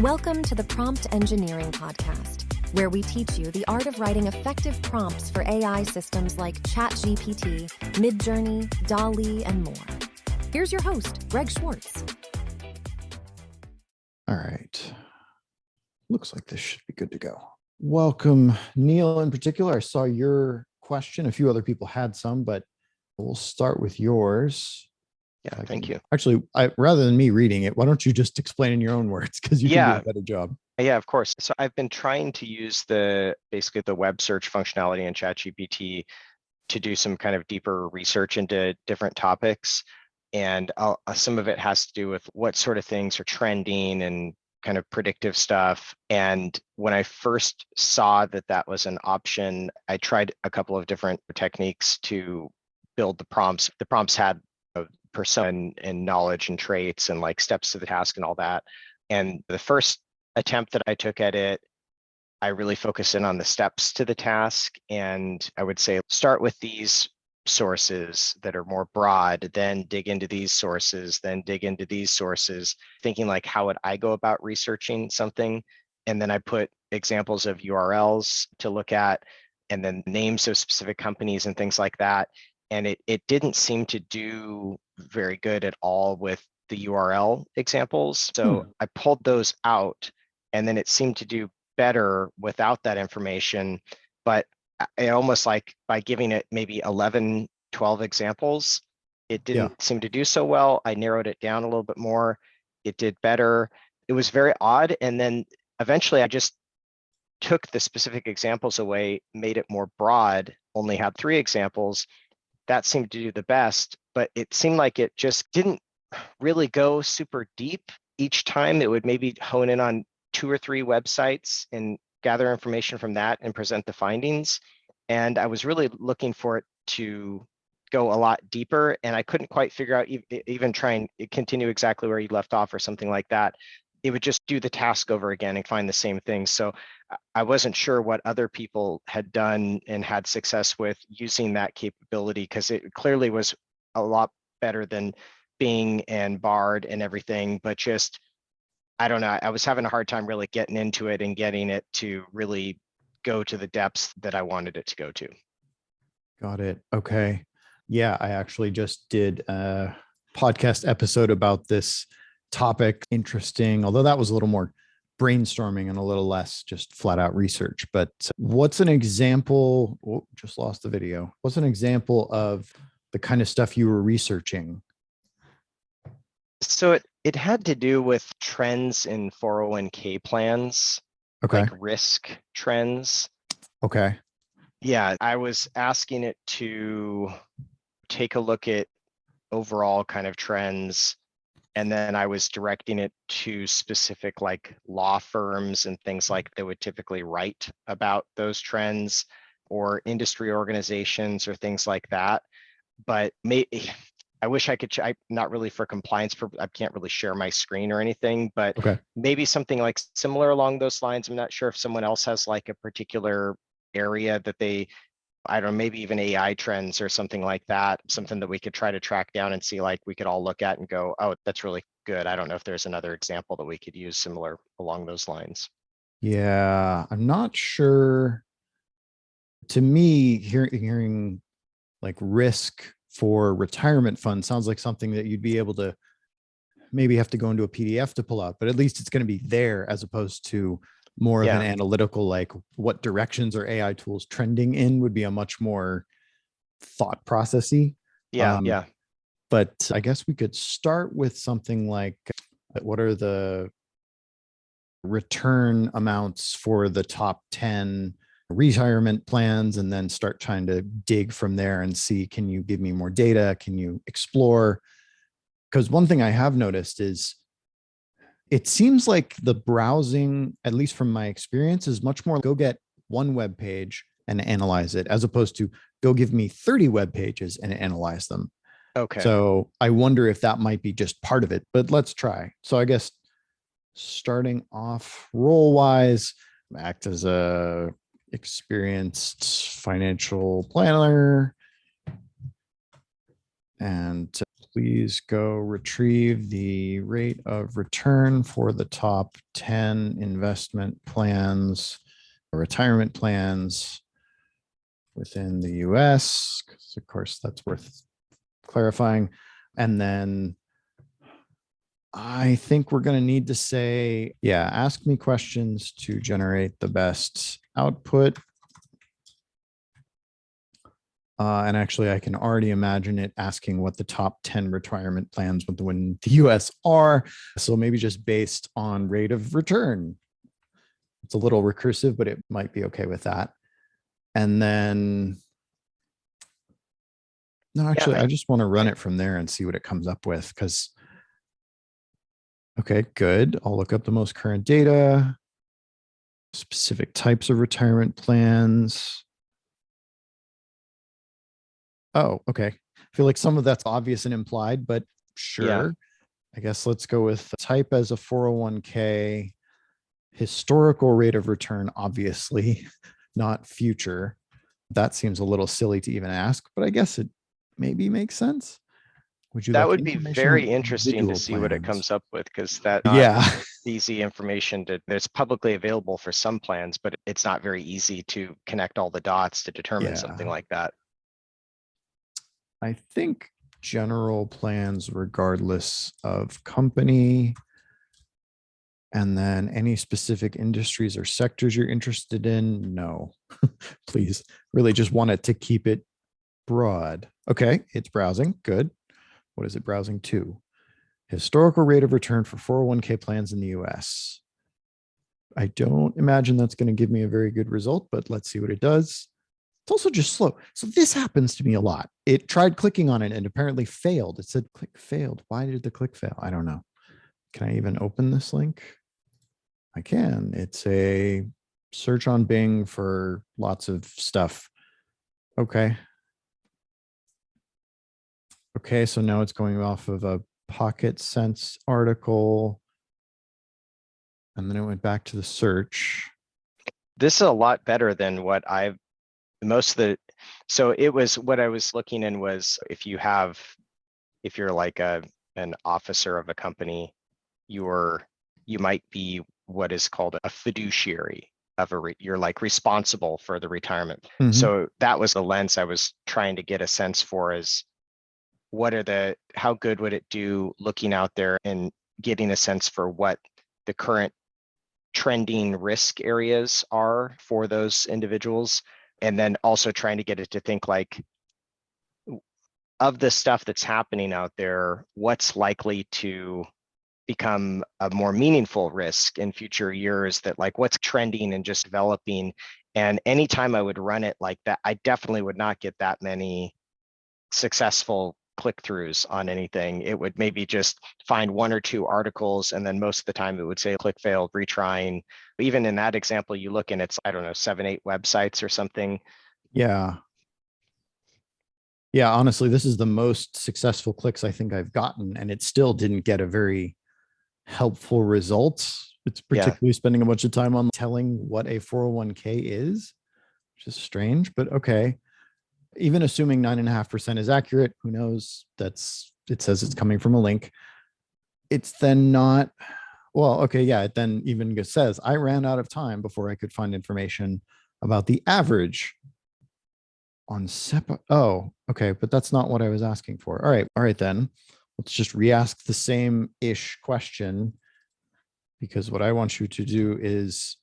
Welcome to the Prompt Engineering Podcast, where we teach you the art of writing effective prompts for AI systems like ChatGPT, Midjourney, DALL-E, and more. Here's your host, Greg Schwartz. All right. Looks like this should be good to go. Welcome, Neil, in particular. I saw your question. A few other people had some, but we'll start with yours. Yeah, thank you. Actually, rather than me reading it, why don't you just explain in your own words, because you can do a better job. Yeah, of course. So I've been trying to use basically the web search functionality in ChatGPT to do some kind of deeper research into different topics. And some of it has to do with what sort of things are trending and kind of predictive stuff. And when I first saw that that was an option, I tried a couple of different techniques to build the prompts. The prompts had a persona and knowledge and traits and like steps to the task and all that. And the first attempt that I took at it, I really focused in on the steps to the task. And I would say, start with these sources that are more broad, then dig into these sources, then dig into these sources, thinking like, how would I go about researching something? And then I put examples of URLs to look at, and then names of specific companies and things like that. And it didn't seem to do very good at all with the URL examples. So I pulled those out, and then it seemed to do better without that information. But I almost like by giving it maybe 11, 12 examples, it didn't seem to do so well. I narrowed it down a little bit more. It did better. It was very odd. And then eventually I just took the specific examples away, made it more broad, only had 3 examples. That seemed to do the best, but it seemed like it just didn't really go super deep. Each time it would maybe hone in on 2 or 3 websites and gather information from that and present the findings. And I was really looking for it to go a lot deeper, and I couldn't quite figure out, even try and continue exactly where you left off or something like that. It would just do the task over again and find the same thing. So I wasn't sure what other people had done and had success with using that capability, because it clearly was a lot better than Bing and Bard and everything, but just, I don't know, I was having a hard time really getting into it and getting it to really go to the depths that I wanted it to go to. Got it. Okay. Yeah, I actually just did a podcast episode about this topic. Interesting, although that was a little more brainstorming and a little less just flat out research. But what's an example? Oh, just lost the video. What's an example of the kind of stuff you were researching? So it had to do with trends in 401k plans, Okay. like risk trends. Okay. Yeah, I was asking it to take a look at overall kind of trends, and then I was directing it to specific like law firms and things like that would typically write about those trends, or industry organizations or things like that. But I wish I could, not really for compliance, I can't really share my screen or anything, but maybe something like similar along those lines. I'm not sure if someone else has like a particular area that I don't know, maybe even AI trends or something like that, something that we could try to track down and see, like we could all look at and go, oh, that's really good. I don't know if there's another example that we could use similar along those lines. Yeah, I'm not sure. To me, hearing like risk for retirement fund sounds like something that you'd be able to maybe have to go into a PDF to pull out, but at least it's going to be there, as opposed to more of an analytical, like what directions are AI tools trending in, would be a much more thought processy. Yeah. But I guess we could start with something like, what are the return amounts for the top 10 retirement plans, and then start trying to dig from there and see, can you give me more data? Can you explore? Because one thing I have noticed is it seems like the browsing, at least from my experience, is much more go get one web page and analyze it, as opposed to go give me 30 web pages and analyze them. Okay. So I wonder if that might be just part of it, but let's try. So I guess starting off role-wise, act as a experienced financial planner, and please go retrieve the rate of return for the top 10 investment plans, retirement plans within the US, because of course that's worth clarifying. And then I think we're going to need to say, yeah, ask me questions to generate the best output. And actually, I can already imagine it asking what the top 10 retirement plans within the US are. So maybe just based on rate of return. It's a little recursive, but it might be okay with that. And then, no, actually, I just want to run it from there and see what it comes up with. Because, okay, good. I'll look up the most current data, specific types of retirement plans. Oh, okay. I feel like some of that's obvious and implied, but sure. Yeah. I guess let's go with type as a 401k, historical rate of return, obviously, not future. That seems a little silly to even ask, but I guess it maybe makes sense. Would you That like would be information on very interesting to individual see what it plans? comes up with, because that Yeah. easy information that's publicly available for some plans, but it's not very easy to connect all the dots to determine something Yeah. like that. I think general plans, regardless of company, and then any specific industries or sectors you're interested in, no. Please, really just want it to keep it broad. Okay, it's browsing. Good. What is it browsing to? Historical rate of return for 401k plans in the US. I don't imagine that's going to give me a very good result, but let's see what it does. It's also just slow. So this happens to me a lot. It tried clicking on it and apparently failed. It said click failed. Why did the click fail? I don't know. Can I even open this link? I can. It's a search on Bing for lots of stuff. Okay. Okay, so now it's going off of a Pocket Sense article. And then it went back to the search. This is a lot better than what so it was what I was looking in was if you're like an officer of a company, you might be what is called a fiduciary of you're like responsible for the retirement. Mhm. So that was the lens I was trying to get a sense for, is how good would it do looking out there and getting a sense for what the current trending risk areas are for those individuals. And then also trying to get it to think like, of the stuff that's happening out there, what's likely to become a more meaningful risk in future years, that like what's trending and just developing. And anytime I would run it like that, I definitely would not get that many successful click-throughs on anything. It would maybe just find one or two articles, and then most of the time it would say click failed, retrying. Even in that example, you look and it's, I don't know, 7-8 websites or something. Yeah. Yeah, honestly, this is the most successful clicks I think I've gotten, and it still didn't get a very helpful result. It's particularly spending a bunch of time on telling what a 401k is, which is strange, but okay. Even assuming 9.5% is accurate, who knows? It says it's coming from a link. It's then not, well, okay, yeah, it then even says I ran out of time before I could find information about the average on SEPA. Oh, okay, but that's not what I was asking for. All right, then let's just re-ask the same-ish question, because what I want you to do is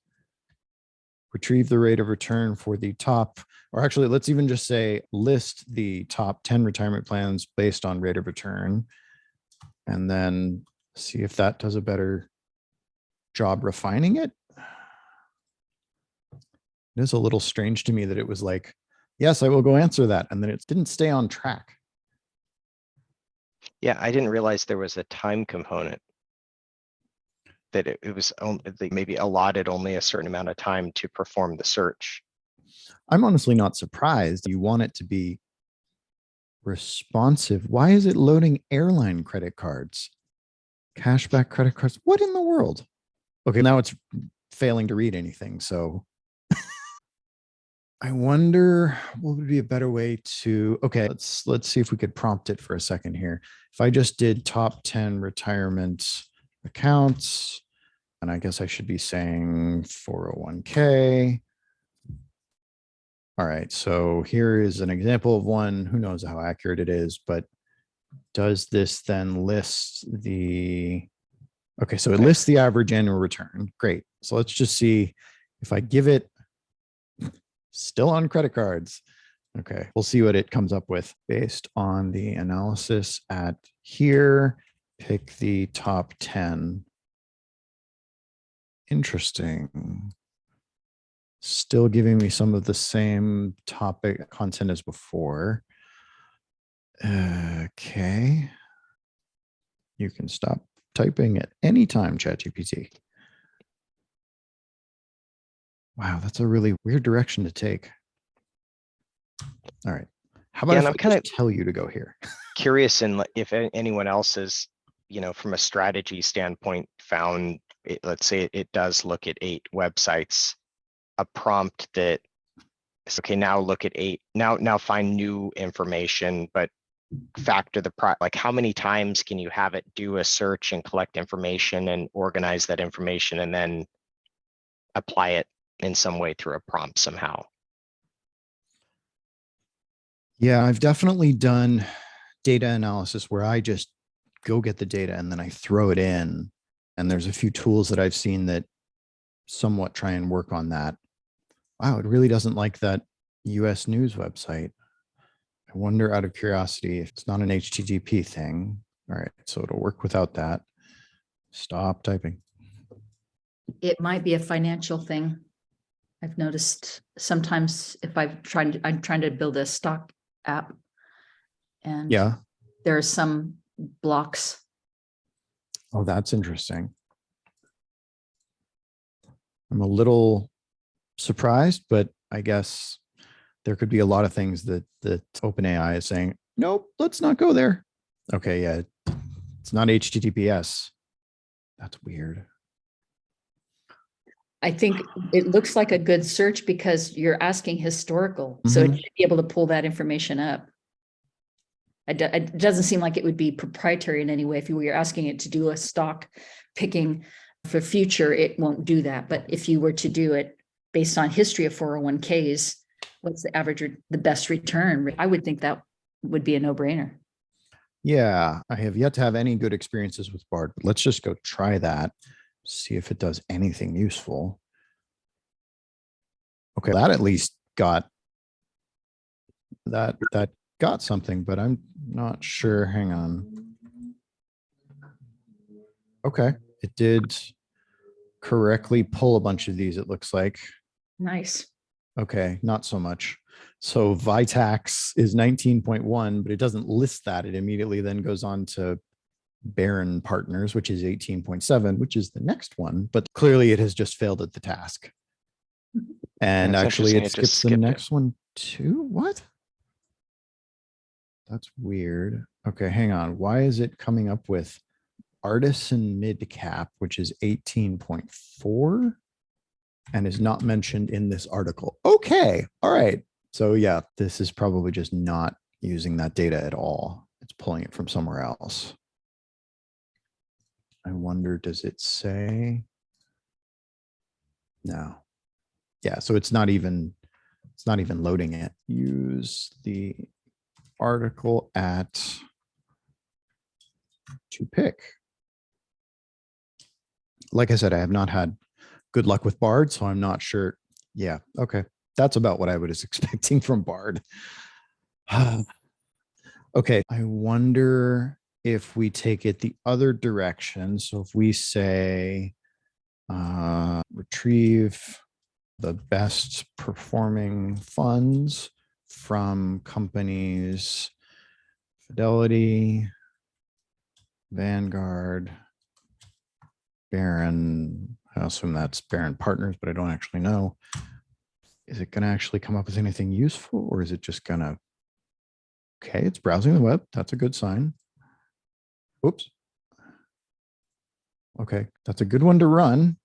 retrieve the rate of return for the top, or actually, let's even just say list the top 10 retirement plans based on rate of return, and then see if that does a better job refining it. It is a little strange to me that it was like, yes, I will go answer that, and then it didn't stay on track. Yeah, I didn't realize there was a time component, that it was maybe allotted only a certain amount of time to perform the search. I'm honestly not surprised. You want it to be responsive. Why is it loading airline credit cards? Cashback credit cards? What in the world? Okay, now it's failing to read anything. So I wonder what would be a better way to, okay, let's see if we could prompt it for a second here. If I just did top 10 retirement accounts, and I guess I should be saying 401k. All right, so here is an example of one. Who knows how accurate it is, but does this then list the, okay, so it lists the average annual return. Great. So let's just see if I give it still on credit cards. Okay, we'll see what it comes up with based on the analysis at here. Pick the top 10. Interesting. Still giving me some of the same topic content as before. Okay. You can stop typing at any time, ChatGPT. Wow, that's a really weird direction to take. All right. How about if I just tell you to go here? Curious in if anyone else is, from a strategy standpoint, found it, let's say it does look at 8 websites, a prompt that is, okay, now look at 8, now find new information, but factor like how many times can you have it do a search and collect information and organize that information and then apply it in some way through a prompt somehow? Yeah, I've definitely done data analysis where I just go get the data and then I throw it in. And there's a few tools that I've seen that somewhat try and work on that. Wow, it really doesn't like that US News website. I wonder, out of curiosity, if it's not an HTTP thing. All right, so it'll work without that. Stop typing. It might be a financial thing. I've noticed sometimes if I'm trying to build a stock app, and yeah, there are some blocks. Oh, that's interesting. I'm a little surprised, but I guess there could be a lot of things that OpenAI is saying, nope, let's not go there. Okay, yeah, it's not HTTPS. That's weird. I think it looks like a good search because you're asking historical, so it should be able to pull that information up. It doesn't seem like it would be proprietary in any way. If you were asking it to do a stock picking for future, it won't do that. But if you were to do it based on history of 401ks, what's the average or the best return? I would think that would be a no-brainer. Yeah, I have yet to have any good experiences with Bard, but let's just go try that. See if it does anything useful. Okay, that at least got that got something, but I'm not sure. Hang on. Okay, it did correctly pull a bunch of these, it looks like. Nice. Okay, not so much. So Vitax is 19.1, but it doesn't list that. It immediately then goes on to Barron Partners, which is 18.7, which is the next one, but clearly it has just failed at the task. And actually it skips the next one too. What? That's weird. Okay, hang on. Why is it coming up with Artisan Midcap, which is 18.4 and is not mentioned in this article? Okay, all right. So yeah, this is probably just not using that data at all. It's pulling it from somewhere else. I wonder, does it say? No. Yeah, so it's not even loading it. Use the article at to pick. Like I said, I have not had good luck with Bard, so I'm not sure. Yeah, okay. That's about what I was expecting from Bard. Okay, I wonder if we take it the other direction. So if we say retrieve the best performing funds from companies Fidelity, Vanguard, Barron. I assume that's Barron Partners, but I don't actually know. Is it going to actually come up with anything useful, or is it just going to? Okay, it's browsing the web. That's a good sign. Oops. Okay, that's a good one to run.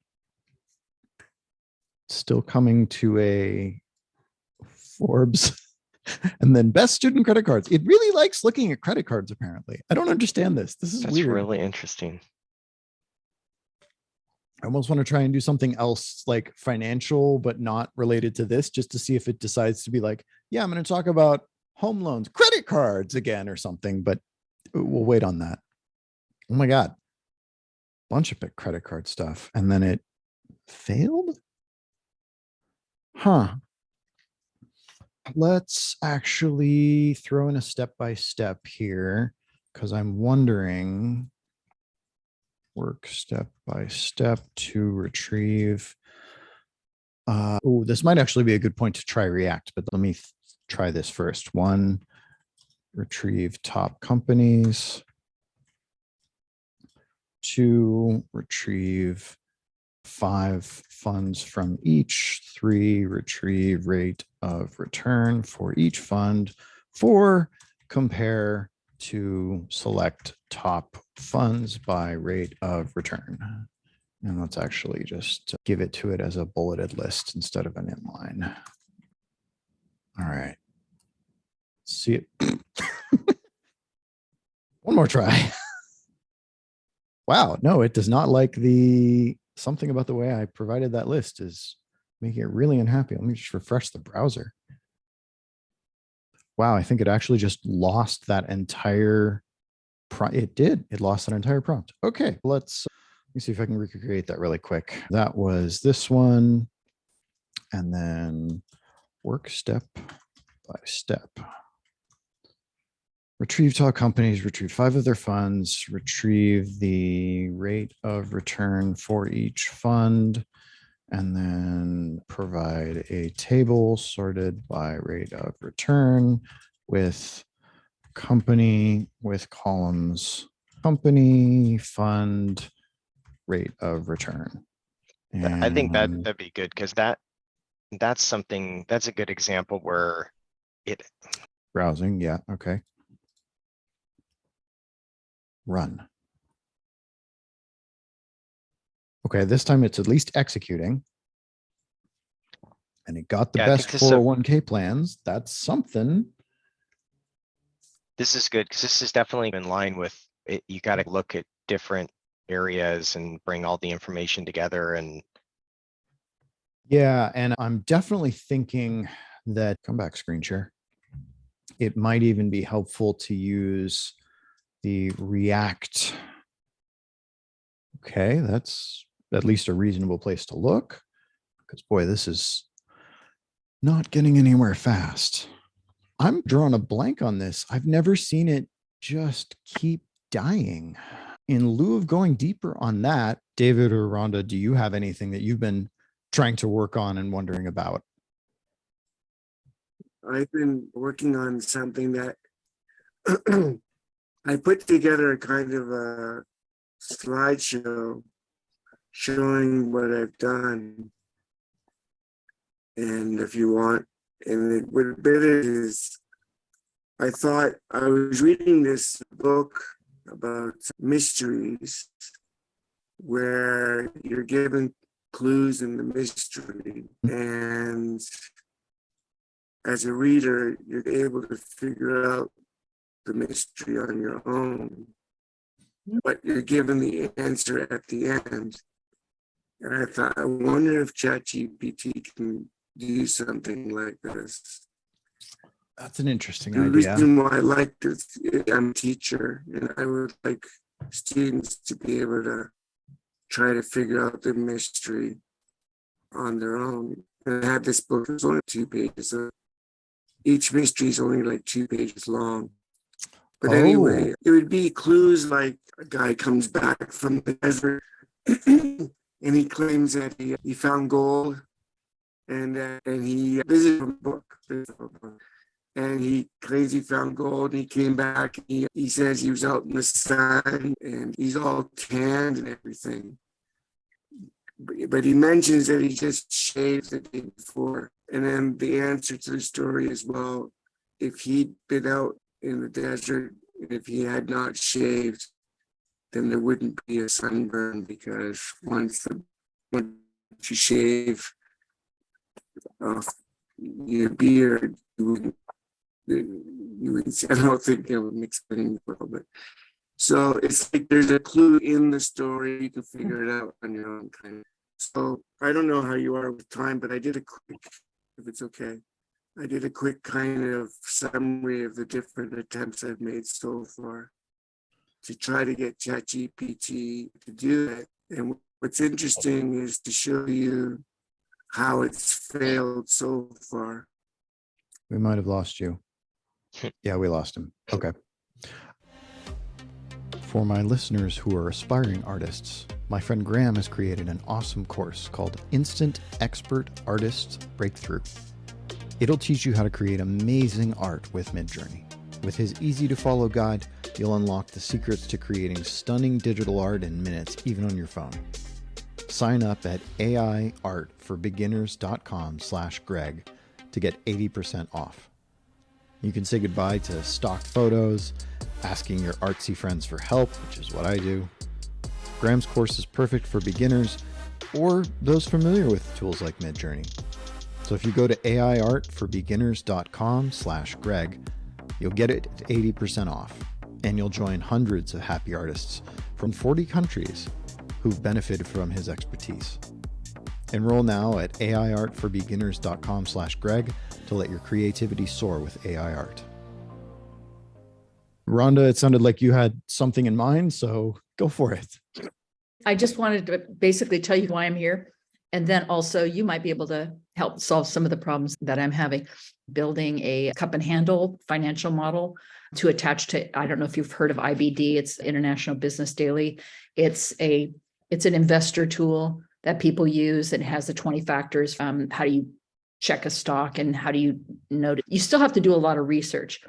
Still coming to a Forbes. And then best student credit cards. It really likes looking at credit cards, apparently. I don't understand this. This is That's weird. really interesting. I almost want to try and do something else like financial, but not related to this, just to see if it decides to be like, yeah, I'm going to talk about home loans, credit cards again or something, but we'll wait on that. Oh my God. Bunch of credit card stuff. And then it failed? Huh. Let's actually throw in a step-by-step here, because I'm wondering, work step by step to retrieve. Oh, this might actually be a good point to try React, but let me try this first. 1, retrieve top companies. 2, retrieve 5 funds from each. 3, retrieve rate of return for each fund. 4, compare to select top funds by rate of return. And let's actually just give it to it as a bulleted list instead of an inline. All right. See it. One more try. Wow. No, it does not like something about the way I provided that list is making it really unhappy. Let me just refresh the browser. Wow. I think it actually just lost that entire it did. It lost that entire prompt. Okay, let me see if I can recreate that really quick. That was this one. And then work step by step. Retrieve top companies, retrieve 5 of their funds, retrieve the rate of return for each fund, and then provide a table sorted by rate of return with company with columns, company, fund, rate of return. I think that'd be good, because that's something, that's a good example where it browsing. Yeah. Okay. Run. Okay. This time it's at least executing. And it got the best 401k plans. That's something. This is good, because this is definitely in line with it. You got to look at different areas and bring all the information together. And yeah, and I'm definitely thinking that, come back screen share. It might even be helpful to use the React. Okay, that's at least a reasonable place to look, because boy, this is not getting anywhere fast. I'm drawing a blank on this. I've never seen it just keep dying. In lieu of going deeper on that, David or Rhonda, do you have anything that you've been trying to work on and wondering about? I've been working on something that I put together a kind of a slideshow showing what I've done. And if you want, and what a bit is, I thought I was reading this book about mysteries where you're given clues in the mystery, and as a reader, you're able to figure out the mystery on your own, but you're given the answer at the end. And I thought, I wonder if ChatGPT can do something like this. That's an interesting The idea. reason why I like this, I'm a teacher, and I would like students to be able to try to figure out the mystery on their own. And I had this book, it's only 2 pages. So each mystery is only like 2 pages long. But anyway, it would be clues like a guy comes back from the desert and he claims that he found gold, and he visited a book. And he claims he found gold, and he came back. He says he was out in the sun and he's all tanned and everything. But he mentions that he just shaved the day before. And then the answer to the story is, well, if he'd been out in the desert, if he had not shaved, then there wouldn't be a sunburn, because once you shave, your beard, you would see, I don't think I'm explaining well, but so it's like there's a clue in the story. You can figure it out on your own kind of. So I don't know how you are with time, but I did a quick, if it's okay, I did a quick kind of summary of the different attempts I've made so far to try to get ChatGPT to do it. And what's interesting is to show you how it's failed so far. We might have lost you. Yeah, we lost him. Okay. For my listeners who are aspiring artists, my friend Graham has created an awesome course called Instant Expert Artist Breakthrough. It'll teach you how to create amazing art with Midjourney. With his easy-to-follow guide, you'll unlock the secrets to creating stunning digital art in minutes, even on your phone. Sign up at aiartforbeginners.com/Greg to get 80% off. You can say goodbye to stock photos, asking your artsy friends for help, which is what I do. Graham's course is perfect for beginners or those familiar with tools like Midjourney. So if you go to aiartforbeginners.com/Greg, you'll get it at 80% off, and you'll join hundreds of happy artists from 40 countries who've benefited from his expertise. Enroll now at aiartforbeginners.com/Greg to let your creativity soar with AI art. Rhonda, it sounded like you had something in mind, so go for it. I just wanted to basically tell you why I'm here. And then also you might be able to help solve some of the problems that I'm having. Building a cup and handle financial model to attach to, I don't know if you've heard of IBD, it's International Business Daily. It's an investor tool that people use. It has the 20 factors. How do you check a stock and how do you note it? You still have to do a lot of research.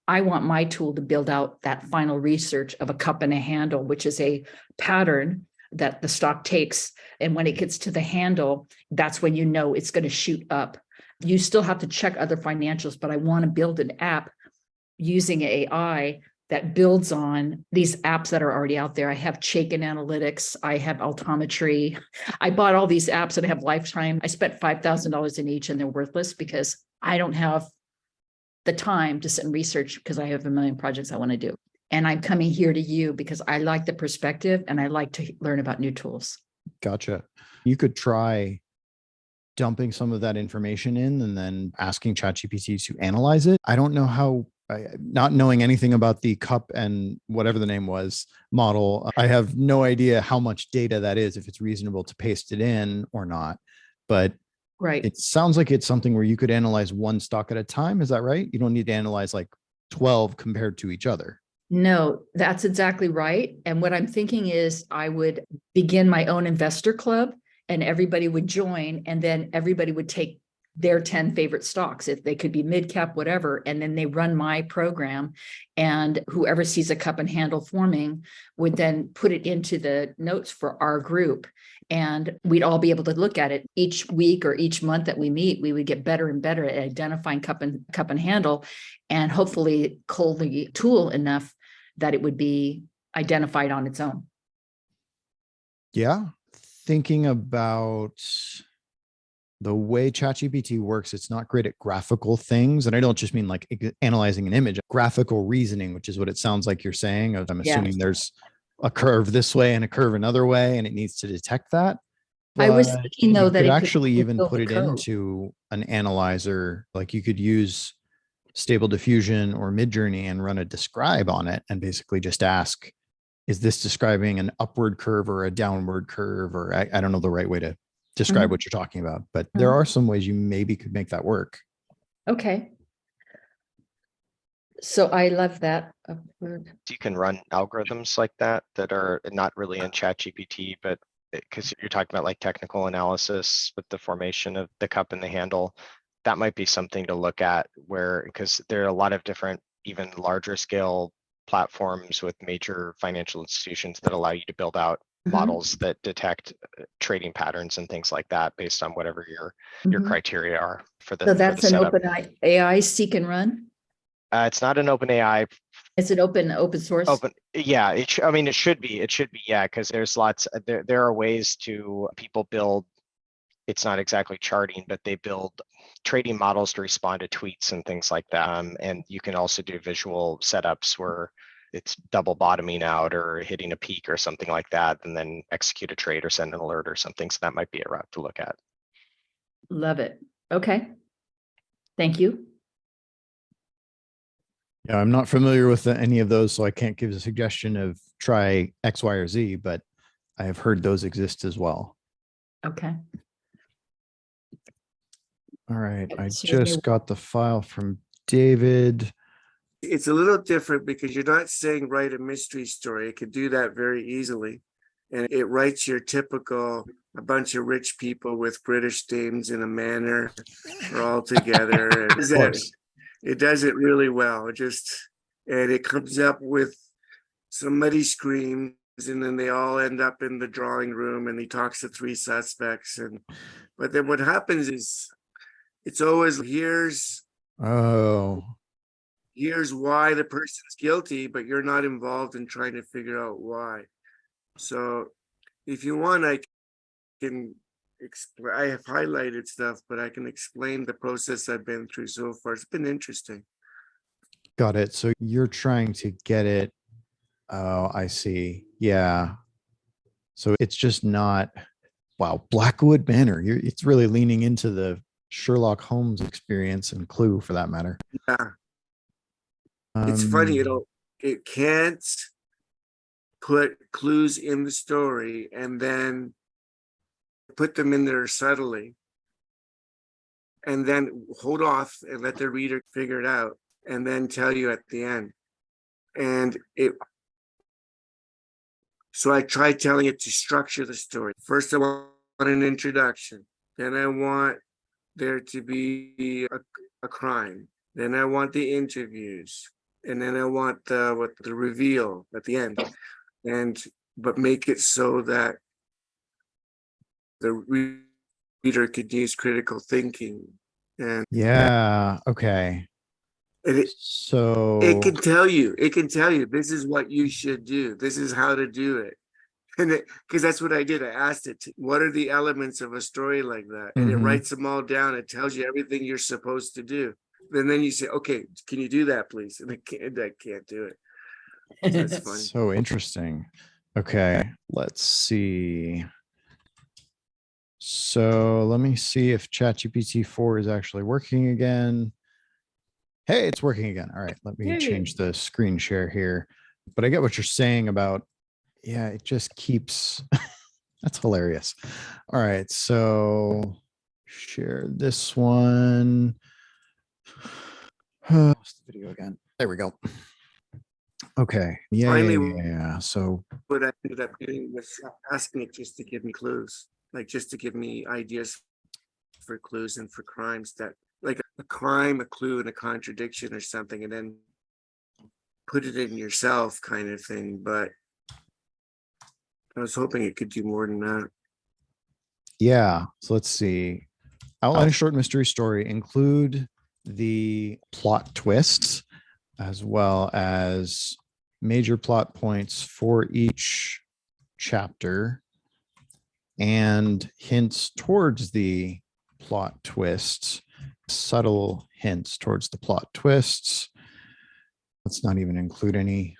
I want my tool to build out that final research of a cup and a handle, which is a pattern that the stock takes. And when it gets to the handle, that's when you know it's going to shoot up. You still have to check other financials, but I want to build an app using AI that builds on these apps that are already out there. I have Chaikin Analytics. I have Altometry. I bought all these apps that have lifetime. I spent $5,000 in each and they're worthless because I don't have the time to sit and research because I have a million projects I want to do. And I'm coming here to you because I like the perspective and I like to learn about new tools. Gotcha. You could try dumping some of that information in and then asking ChatGPT to analyze it. I don't know how, not knowing anything about the cup and whatever the name was model, I have no idea how much data that is, if it's reasonable to paste it in or not. But right, it sounds like it's something where you could analyze one stock at a time. Is that right? You don't need to analyze like 12 compared to each other. No, that's exactly right. And what I'm thinking is I would begin my own investor club and everybody would join and then everybody would take their 10 favorite stocks, if they could be mid cap, whatever. And then they run my program and whoever sees a cup and handle forming would then put it into the notes for our group. And we'd all be able to look at it each week or each month that we meet. We would get better and better at identifying cup and handle and hopefully cull the tool enough that it would be identified on its own. Yeah. Thinking about the way ChatGPT works, it's not great at graphical things. And I don't just mean like analyzing an image, graphical reasoning, which is what it sounds like you're saying. I'm assuming there's a curve this way and a curve another way, and it needs to detect that. But I was thinking though that you it could actually even put it code into an analyzer. Like you could use Stable Diffusion or Midjourney and run a describe on it and basically just ask, is this describing an upward curve or a downward curve? Or I don't know the right way to describe what you're talking about, but there are some ways you maybe could make that work. Okay. So I love that. Upward. You can run algorithms like that are not really in ChatGPT, but because you're talking about like technical analysis with the formation of the cup and the handle, that might be something to look at where, because there are a lot of different, even larger scale platforms with major financial institutions that allow you to build out models that detect trading patterns and things like that based on whatever your criteria are for the. So that's for the an setup. open AI seek and run. It's not an open AI. It's an open source. Open, yeah. I mean, it should be. Yeah, because there's lots. There are ways to people build it's not exactly charting, but they build trading models to respond to tweets and things like that. And you can also do visual setups where it's double bottoming out or hitting a peak or something like that, and then execute a trade or send an alert or something. So that might be a route to look at. Love it. Okay. Thank you. Yeah, I'm not familiar with any of those, so I can't give a suggestion of try X, Y, or Z, but I have heard those exist as well. Okay. All right, I Serves me just got the file from David. It's a little different because you're not saying write a mystery story. It could do that very easily. And it writes your typical, a bunch of rich people with British names in a manner are all together. And Of course. it does it really well. And it comes up with somebody screams, and then they all end up in the drawing room, and he talks to three suspects. But then what happens is it's always here's why the person's guilty, but you're not involved in trying to figure out why. So if you want, I can explain. I have highlighted stuff, but I can explain the process I've been through so far. It's been interesting. Got it. So you're trying to get it. Oh, I see. Yeah. So it's just not, wow, Blackwood Manor. It's really leaning into the Sherlock Holmes experience and Clue for that matter. Yeah. It's funny, it can't put clues in the story and then put them in there subtly and then hold off and let the reader figure it out and then tell you at the end. So I tried telling it to structure the story. First, I want an introduction. Then I want there to be a crime. Then I want the interviews. And then I want the reveal at the end. But make it so that the reader could use critical thinking. And yeah, okay. So it can tell you this is what you should do. This is how to do it. And because that's what I did. I asked it, what are the elements of a story like that? And it writes them all down. It tells you everything you're supposed to do. And then you say, okay, can you do that, please? And I can't do it. So that's funny. So interesting. Okay, let's see. So let me see if ChatGPT 4 is actually working again. Hey, it's working again. All right, let me change the screen share here. But I get what you're saying about, yeah, it just keeps, that's hilarious. All right, so share this one. The video again. There we go. Okay. Yeah. Finally, yeah. So what I ended up doing was asking it just to give me clues, like just to give me ideas for clues and for crimes that, like a crime, a clue, and a contradiction or something, and then put it in yourself kind of thing. But I was hoping it could do more than that. yeah. So let's see. Outline a short mystery story, include the plot twists as well as major plot points for each chapter and hints towards the plot twists, subtle hints towards the plot twists. Let's not even include any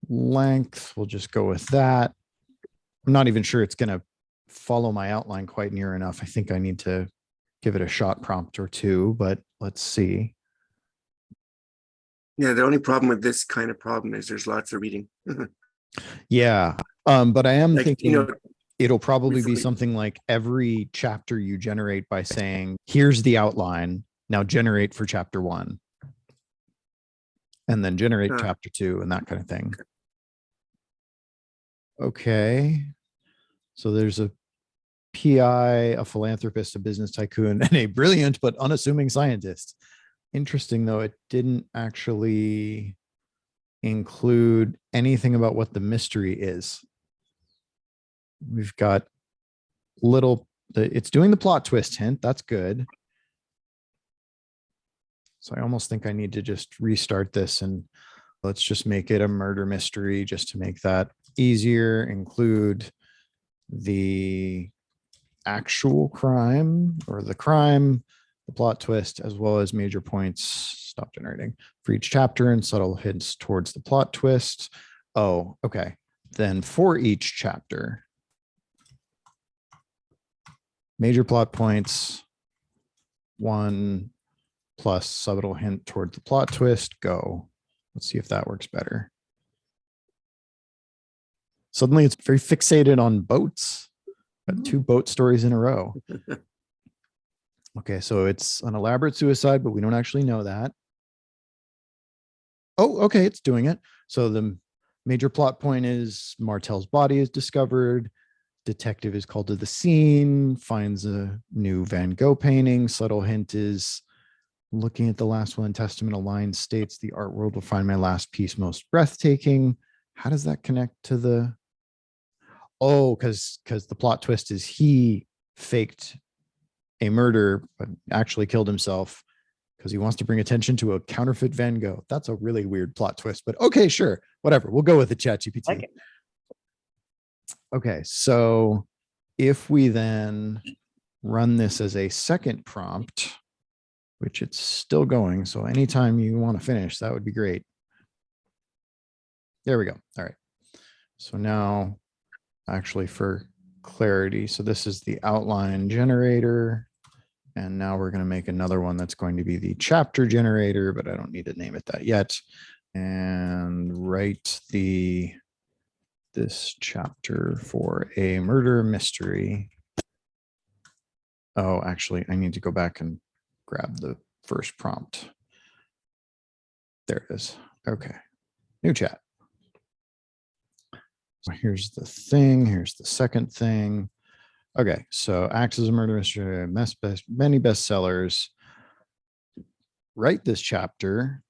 length. We'll just go with that. I'm not even sure it's going to follow my outline quite near enough. I think I need to give it a shot prompt or two, but let's see. Yeah, the only problem with this kind of problem is there's lots of reading. Yeah. But I am Like, thinking it'll probably be something like every chapter you generate by saying, here's the outline. Now generate for chapter 1. And then generate chapter 2 and that kind of thing. Okay. So there's a PI, a philanthropist, a business tycoon, and a brilliant but unassuming scientist. Interesting, though, it didn't actually include anything about what the mystery is. We've got it's doing the plot twist hint. That's good. So I almost think I need to just restart this and let's just make it a murder mystery just to make that easier. Include the actual crime or the crime, the plot twist, as well as major points. Stop generating for each chapter and subtle hints towards the plot twist. Oh, okay. Then for each chapter, major plot points, 1 plus subtle hint towards the plot twist, go. Let's see if that works better. Suddenly it's very fixated on boats. Got 2 boat stories in a row. Okay, so it's an elaborate suicide, but we don't actually know that. Oh, okay, it's doing it. So the major plot point is Martel's body is discovered. Detective is called to the scene, finds a new Van Gogh painting. Subtle hint is looking at the last one. Testament of line states the art world will find my last piece most breathtaking. How does that connect to the... Oh, because the plot twist is he faked a murder, but actually killed himself because he wants to bring attention to a counterfeit Van Gogh. That's a really weird plot twist, but okay, sure, whatever. We'll go with the ChatGPT. Like it. Okay, so if we then run this as a second prompt, which it's still going, so anytime you want to finish, that would be great. There we go. All right. So now, actually for clarity, so this is the outline generator. And now we're going to make another one that's going to be the chapter generator, but I don't need to name it that yet. And write this chapter for a murder mystery. Oh, actually, I need to go back and grab the first prompt. There it is. Okay. New chat. So here's the thing. Here's the second thing. Okay, so acts as a murder mystery, many bestsellers. Write this chapter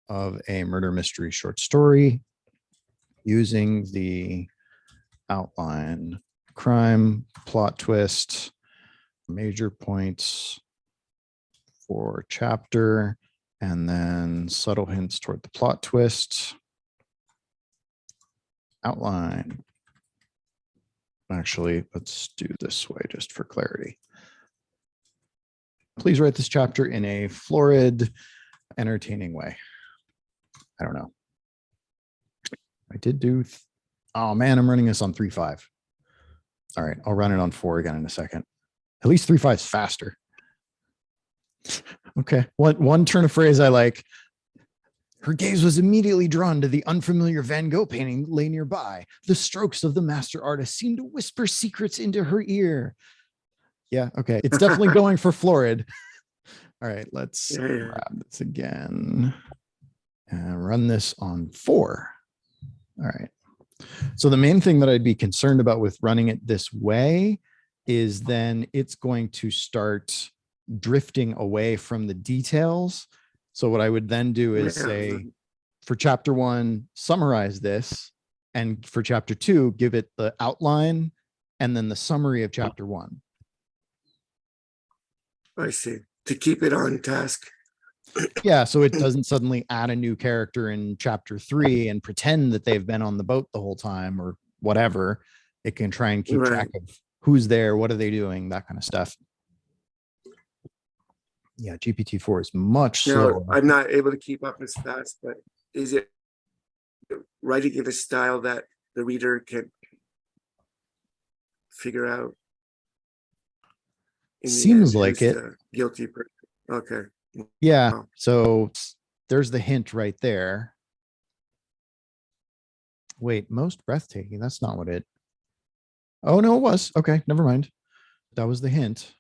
of a murder mystery short story using the outline, crime, plot twist, major points for chapter, and then subtle hints toward the plot twist. Outline. Actually, let's do this way just for clarity. Please write this chapter in a florid, entertaining way. I don't know. I did do, oh man, I'm running this on 3.5. All right, I'll run it on 4 again in a second. At least 3.5 is faster. Okay, one turn of phrase I like. Her gaze was immediately drawn to the unfamiliar Van Gogh painting that lay nearby. The strokes of the master artist seemed to whisper secrets into her ear. Yeah, okay. It's definitely going for florid. All right, let's grab this again and run this on 4. All right. So the main thing that I'd be concerned about with running it this way is then it's going to start drifting away from the details. So what I would then do is say, for chapter 1, summarize this. And for chapter 2, give it the outline and then the summary of chapter 1. I see. To keep it on task. Yeah, so it doesn't suddenly add a new character in chapter 3 and pretend that they've been on the boat the whole time or whatever. It can try and keep track of who's there, what are they doing, that kind of stuff. Yeah, GPT-4 is much slower. No, I'm not able to keep up as fast, but is it writing in a style that the reader can figure out? Seems like it. Guilty person. Okay. Yeah, Wow. so there's the hint right there. Wait, most breathtaking. That's not what it. Oh, no, it was. Okay, never mind. That was the hint.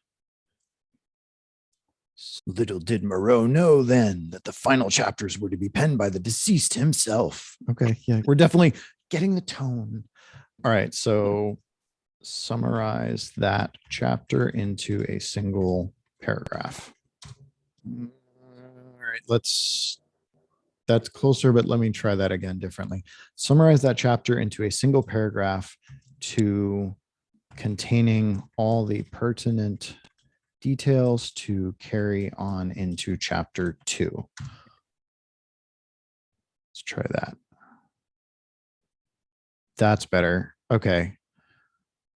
Little did Moreau know then that the final chapters were to be penned by the deceased himself. Okay, yeah, we're definitely getting the tone. All right, so summarize that chapter into a single paragraph. All right, that's closer, but let me try that again differently. Summarize that chapter into a single paragraph to containing all the pertinent details to carry on into chapter 2. Let's try that. That's better. Okay.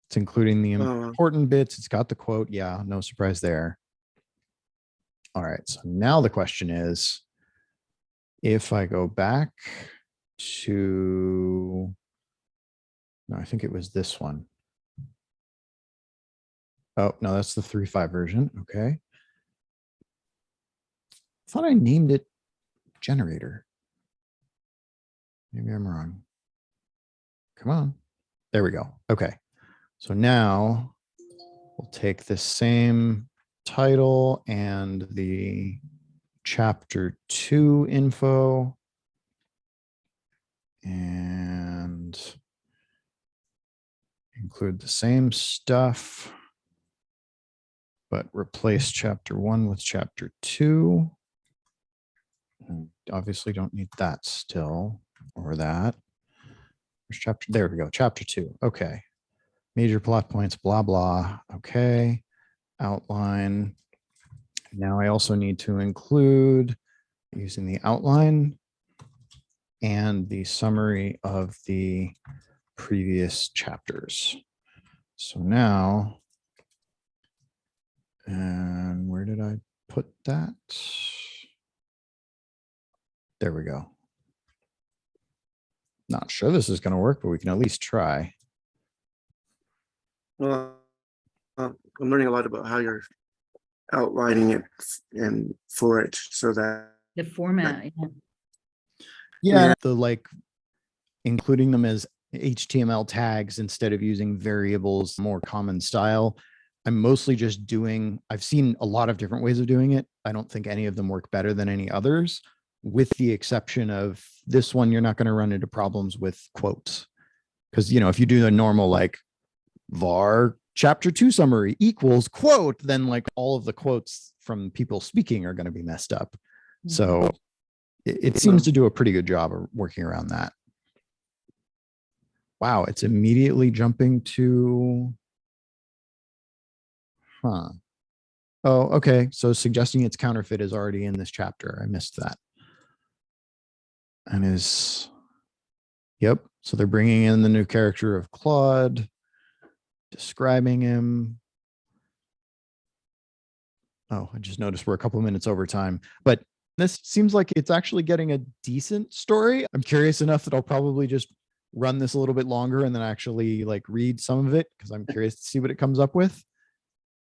It's including the Oh, important bits. It's got the quote. Yeah, no surprise there. All right. So now the question is, if I go back to, no, I think it was this one. Oh, no, that's the 3.5 version. Okay. I thought I named it generator. Maybe I'm wrong. Come on. There we go. Okay. So now we'll take the same title and the chapter 2 info and include the same stuff, but replace chapter 1 with chapter 2. And obviously don't need that still, or that. There's chapter, there we go, chapter 2. Okay. Major plot points, blah, blah. Okay. Outline. Now I also need to include, using the outline and the summary of the previous chapters. So now, and where did I put that? There we go. Not sure this is going to work, but we can at least try. well, I'm learning a lot about how you're outlining it and for it so that The format, yeah. Yeah, the like including them as HTML tags instead of using variables, more common style. I'm mostly just doing, I've seen a lot of different ways of doing it. I don't think any of them work better than any others, with the exception of this one, you're not going to run into problems with quotes. Because, you know, if you do the normal like var chapter 2 summary equals quote, then like all of the quotes from people speaking are going to be messed up. So it seems to do a pretty good job of working around that. Wow, it's immediately jumping to, huh. Oh, okay. So suggesting it's counterfeit is already in this chapter. I missed that. And is, yep. So they're bringing in the new character of Claude, describing him. Oh, I just noticed we're a couple of minutes over time, but this seems like it's actually getting a decent story. I'm curious enough that I'll probably just run this a little bit longer and then actually like read some of it because I'm curious to see what it comes up with.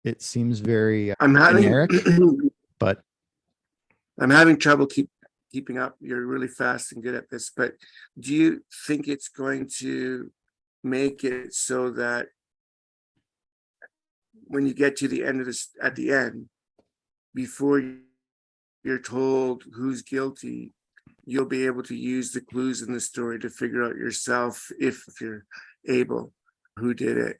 It seems very I'm having generic, but I'm having trouble keeping up. You're really fast and good at this, but do you think it's going to make it so that when you get to the end of this, at the end, before you're told who's guilty, you'll be able to use the clues in the story to figure out yourself, if you're able, who did it?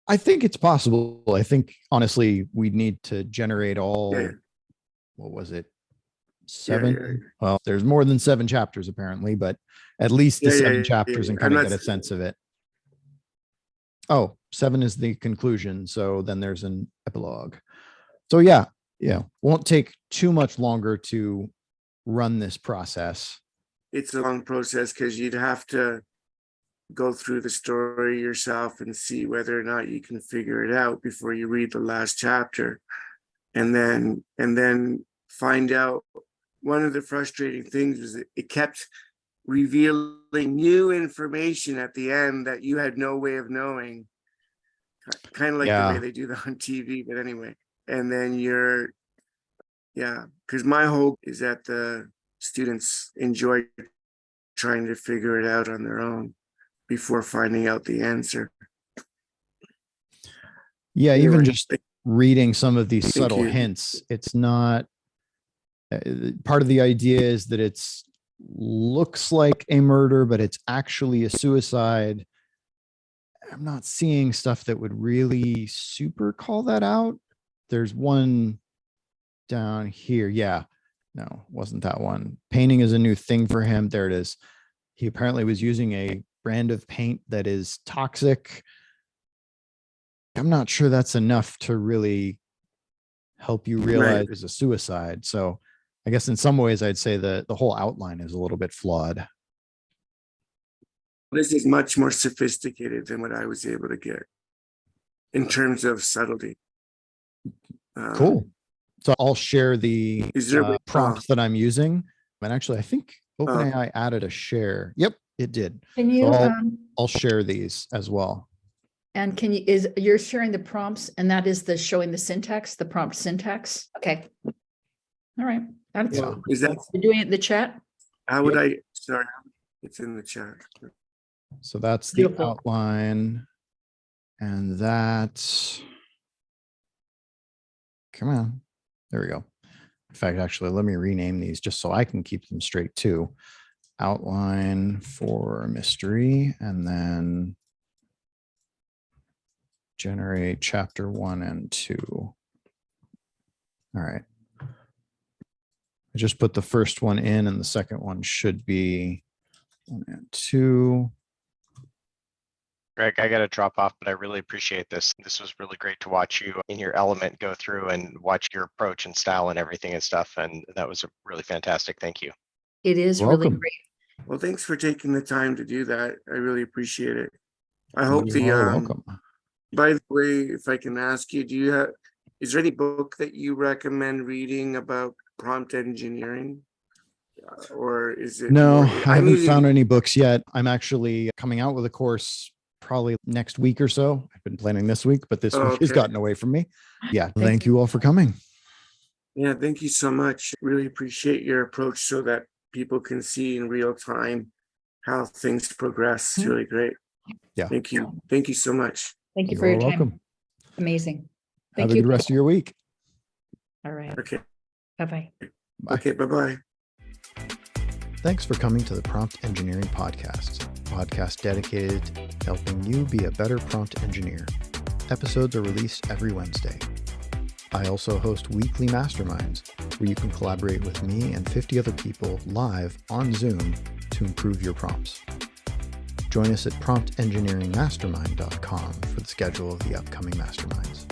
I think it's possible. I think honestly, we need to generate all, Yeah. what was it? Yeah, 7? yeah. Well, there's more than 7 chapters apparently, but at least the Yeah, 7 chapters and I'm kind of not get a sense of it. Oh, 7 is the conclusion. So then there's an epilogue. So yeah, won't take too much longer to run this process. It's a long process because you'd have to go through the story yourself and see whether or not you can figure it out before you read the last chapter, and then find out. One of the frustrating things was it kept revealing new information at the end that you had no way of knowing, kind of like the way they do that on TV, but anyway. And then because my hope is that the students enjoy trying to figure it out on their own before finding out the answer. Yeah, Anyway, even just reading some of these thank subtle you. hints, it's not, part of the idea is that it's looks like a murder, but it's actually a suicide. I'm not seeing stuff that would really super call that out. There's one down here. Yeah, no, wasn't that one. Painting is a new thing for him. There it is. He apparently was using a brand of paint that is toxic. I'm not sure that's enough to really help you realize it's a suicide. So I guess in some ways I'd say the whole outline is a little bit flawed. This is much more sophisticated than what I was able to get in terms of subtlety. Cool. So I'll share the Is there prompts that I'm using. And actually, I think OpenAI added a share. Yep, it did. Can you, So I'll share these as well. and you're sharing the prompts, and that is the showing the syntax, the prompt syntax? Okay. All right. That's, is that you're doing it in the chat? how would I, sorry, it's in the chat. So that's the Beautiful. outline. And that's, come on, there we go. In fact, actually, let me rename these just so I can keep them straight too. Outline for mystery, and then generate chapter 1 and 2. All right. I just put the first one in, and the second one should be 1 and 2. Greg, I got to drop off, but I really appreciate this. This was really great to watch you in your element go through and watch your approach and style and everything and stuff. And that was really fantastic. Thank you. It is You're really welcome. great. Well, thanks for taking the time to do that. I really appreciate it. I hope You are welcome. By the way, if I can ask you, is there any book that you recommend reading about prompt engineering? Or is it? No, more, I haven't found any books yet. I'm actually coming out with a course probably next week or so. I've been planning this week, but this week has gotten away from me. Yeah. Thank you all for coming. Yeah, thank you so much. Really appreciate your approach so that people can see in real time how things progress. It's really great. Yeah. Thank you. Thank you so much. Thank you You for your are time. welcome. Amazing. Have Thank a you. good rest of your week. All right. Okay. Bye-bye. Bye. Okay, bye-bye. Thanks for coming to the Prompt Engineering Podcast, a podcast dedicated to helping you be a better prompt engineer. Episodes are released every Wednesday. I also host weekly masterminds where you can collaborate with me and 50 other people live on Zoom to improve your prompts. Join us at promptengineeringmastermind.com for the schedule of the upcoming masterminds.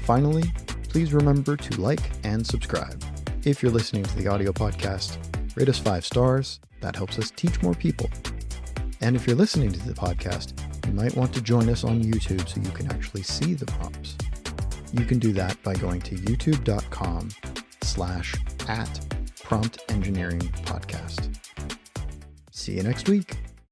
Finally, please remember to like and subscribe. If you're listening to the audio podcast, rate us 5 stars. That helps us teach more people. And if you're listening to the podcast, you might want to join us on YouTube so you can actually see the prompts. You can do that by going to youtube.com/@promptengineeringpodcast. See you next week.